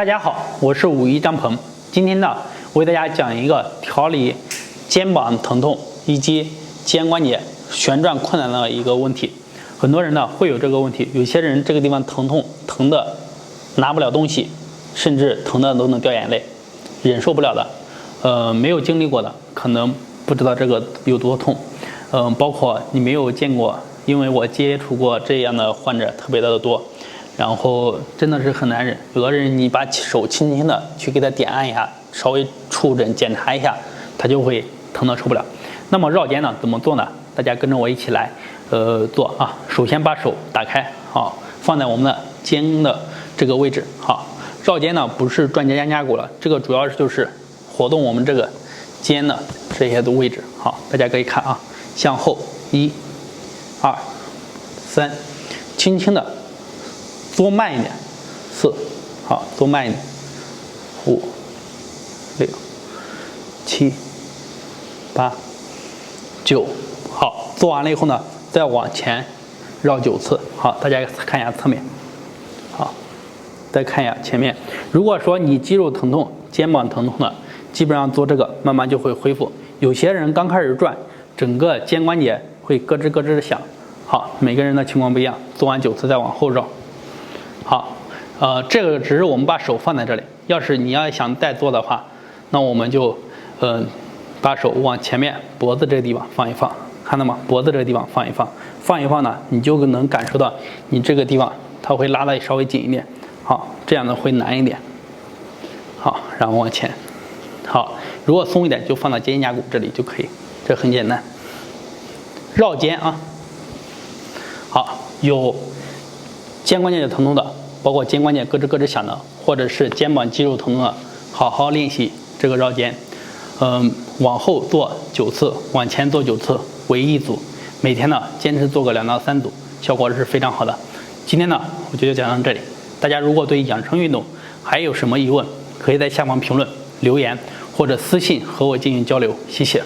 家好，我是武一张鹏。今天呢，我给大家讲一个调理肩膀疼痛以及肩关节旋转困难的一个问题。很多人呢会有这个问题，有些人这个地方疼的拿不了东西，甚至疼的都能掉眼泪，忍受不了的。没有经历过的可能不知道这个有多痛。包括你没有见过，因为我接触过这样的患者特别的多。然后真的是很难忍，有的人你把手轻轻的去给他点按一下，稍微触诊检查一下，他就会疼得受不了。那么绕肩呢怎么做呢？大家跟着我一起来做啊。首先把手打开，好，放在我们的肩的这个位置，好。绕肩呢不是转肩胛骨了，这个主要就是活动我们这个肩的这些的位置。好，大家可以看啊，向后1、2、3，轻轻的。做慢一点，4，好，做慢一点，5、6、7、8、9，好，做完了以后呢，再往前绕9次，好，大家看一下侧面，好，再看一下前面。如果说你肌肉疼痛、肩膀疼痛的，基本上做这个慢慢就会恢复。有些人刚开始转，整个肩关节会咯吱咯吱的响，好，每个人的情况不一样，做完9次再往后绕。好，这个只是我们把手放在这里。要是你要想再做的话，那我们就把手往前面脖子这个地方放一放，看到吗？脖子这个地方放一放，放一放呢，你就能感受到你这个地方它会拉得稍微紧一点。好，这样呢会难一点。好，然后往前。好，如果松一点就放到肩胛骨这里就可以，这很简单。绕肩啊。好，有肩关节疼痛的，包括肩关节咯吱咯吱响的，或者是肩膀肌肉疼痛的，好好练习这个绕肩。往后做9次，往前做9次为一组，每天呢坚持做个2到3组，效果是非常好的。今天呢我就讲到这里，大家如果对养生运动还有什么疑问，可以在下方评论留言或者私信和我进行交流，谢谢。